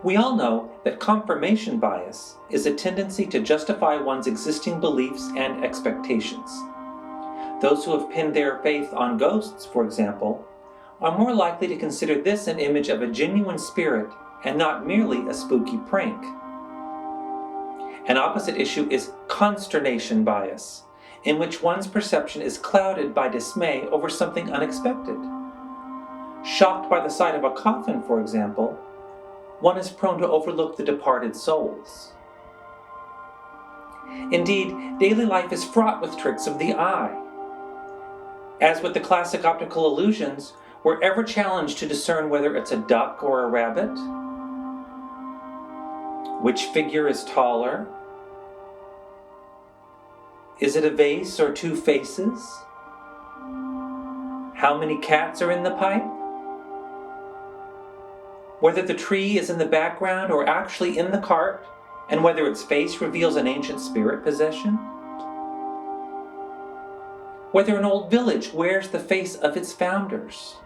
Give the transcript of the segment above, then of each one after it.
We all know that confirmation bias is a tendency to justify one's existing beliefs and expectations. Those who have pinned their faith on ghosts, for example, are more likely to consider this an image of a genuine spirit and not merely a spooky prank. An opposite issue is consternation bias, in which one's perception is clouded by dismay over something unexpected. Shocked by the sight of a coffin, for example, one is prone to overlook the departed souls. Indeed, daily life is fraught with tricks of the eye. As with the classic optical illusions, we're ever challenged to discern whether it's a duck or a rabbit, which figure is taller, is it a vase or two faces, how many cats are in the pipe, whether the tree is in the background or actually in the cart, and whether its face reveals an ancient spirit possession, whether an old village wears the face of its founders,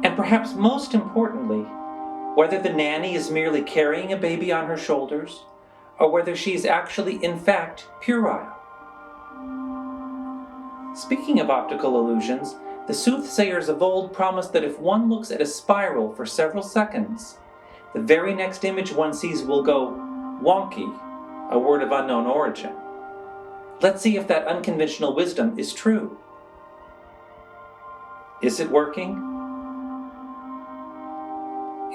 and perhaps most importantly, whether the nanny is merely carrying a baby on her shoulders or whether she is actually in fact puerile. Speaking of optical illusions, the soothsayers of old promised that if one looks at a spiral for several seconds, the very next image one sees will go wonky, a word of unknown origin. Let's see if that unconventional wisdom is true. Is it working?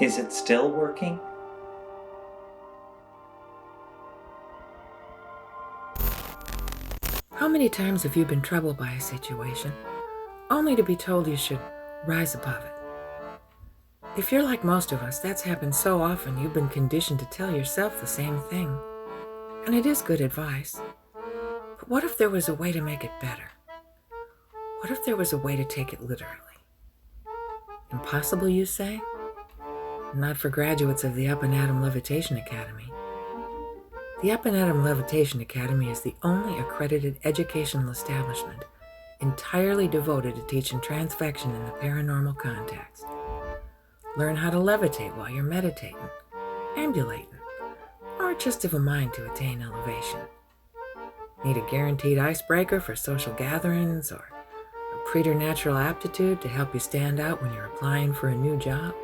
Is it still working? How many times have you been troubled by a situation, only to be told you should rise above it? If you're like most of us, that's happened so often you've been conditioned to tell yourself the same thing. And it is good advice. But what if there was a way to make it better? What if there was a way to take it literally? Impossible, you say? Not for graduates of the Up and Atom Levitation Academy. The Up and Atom Levitation Academy is the only accredited educational establishment entirely devoted to teaching transfection in the paranormal context. Learn how to levitate while you're meditating, ambulating, or just have a mind to attain elevation. Need a guaranteed icebreaker for social gatherings or a preternatural aptitude to help you stand out when you're applying for a new job?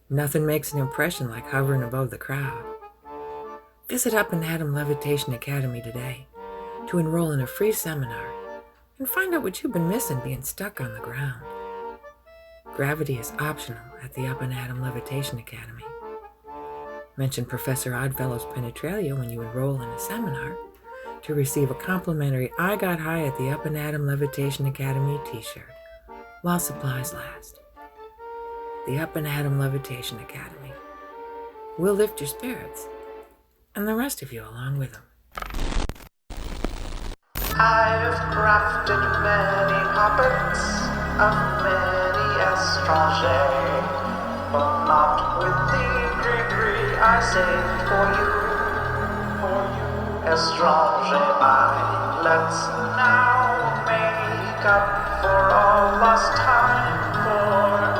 Nothing makes an impression like hovering above the crowd. Visit Up and Atom Levitation Academy today to enroll in a free seminar and find out what you've been missing being stuck on the ground. Gravity is optional at the Up and Atom Levitation Academy. Mention Professor Oddfellow's Penetralia when you enroll in a seminar to receive a complimentary I Got High at the Up and Atom Levitation Academy t-shirt while supplies last. The Up and Atom Levitation Academy. We'll lift your spirits, and the rest of you along with them. I've crafted many puppets of many estrangers, but not with the drapery I saved for you. Estranger mind, let's now make up for all lost time. For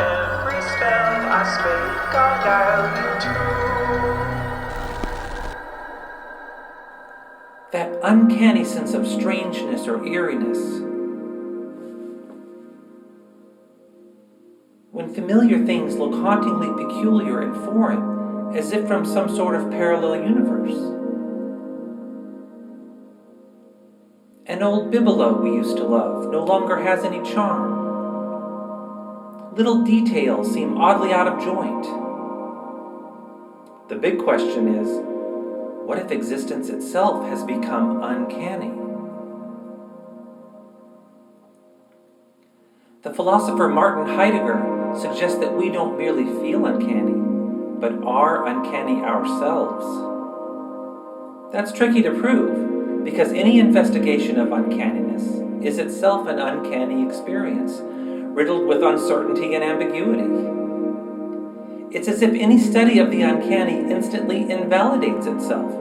every spell I spake, I'll guide you to. That uncanny sense of strangeness or eeriness. When familiar things look hauntingly peculiar and foreign, as if from some sort of parallel universe. An old bibelot we used to love no longer has any charm. Little details seem oddly out of joint. The big question is, what if existence itself has become uncanny? The philosopher Martin Heidegger suggests that we don't merely feel uncanny, but are uncanny ourselves. That's tricky to prove, because any investigation of uncanniness is itself an uncanny experience, riddled with uncertainty and ambiguity. It's as if any study of the uncanny instantly invalidates itself,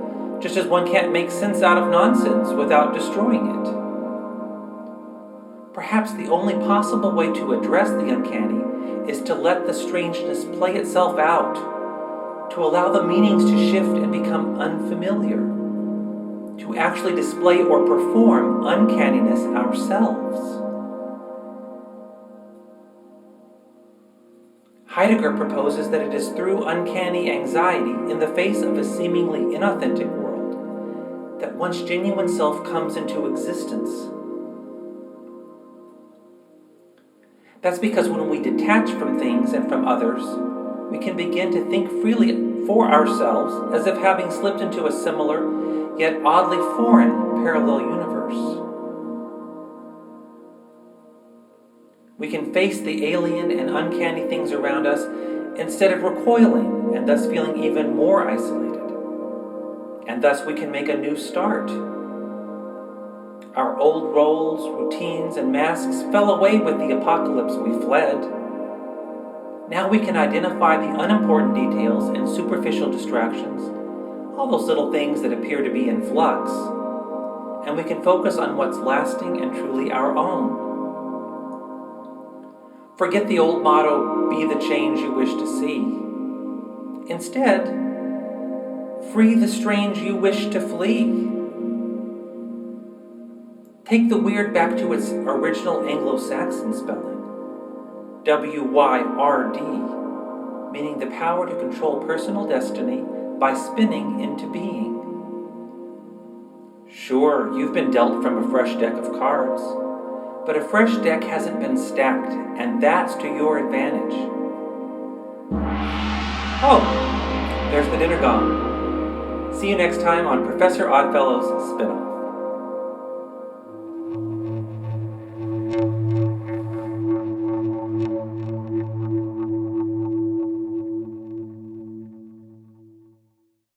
just as one can't make sense out of nonsense without destroying it. Perhaps the only possible way to address the uncanny is to let the strangeness play itself out, to allow the meanings to shift and become unfamiliar, to actually display or perform uncanniness ourselves. Heidegger proposes that it is through uncanny anxiety in the face of a seemingly inauthentic world that one's genuine self comes into existence. That's because when we detach from things and from others, we can begin to think freely for ourselves as if having slipped into a similar, yet oddly foreign, parallel universe. We can face the alien and uncanny things around us instead of recoiling and thus feeling even more isolated. And thus we can make a new start. Our old roles, routines, and masks fell away with the apocalypse we fled. Now we can identify the unimportant details and superficial distractions, all those little things that appear to be in flux, and we can focus on what's lasting and truly our own. Forget the old motto, be the change you wish to see. Instead, free the strange you wish to flee. Take the weird back to its original Anglo-Saxon spelling, W-Y-R-D, meaning the power to control personal destiny by spinning into being. Sure, you've been dealt from a fresh deck of cards, but a fresh deck hasn't been stacked, and that's to your advantage. Oh, there's the dinner gong. See you next time on Professor Oddfellow's Spinoff.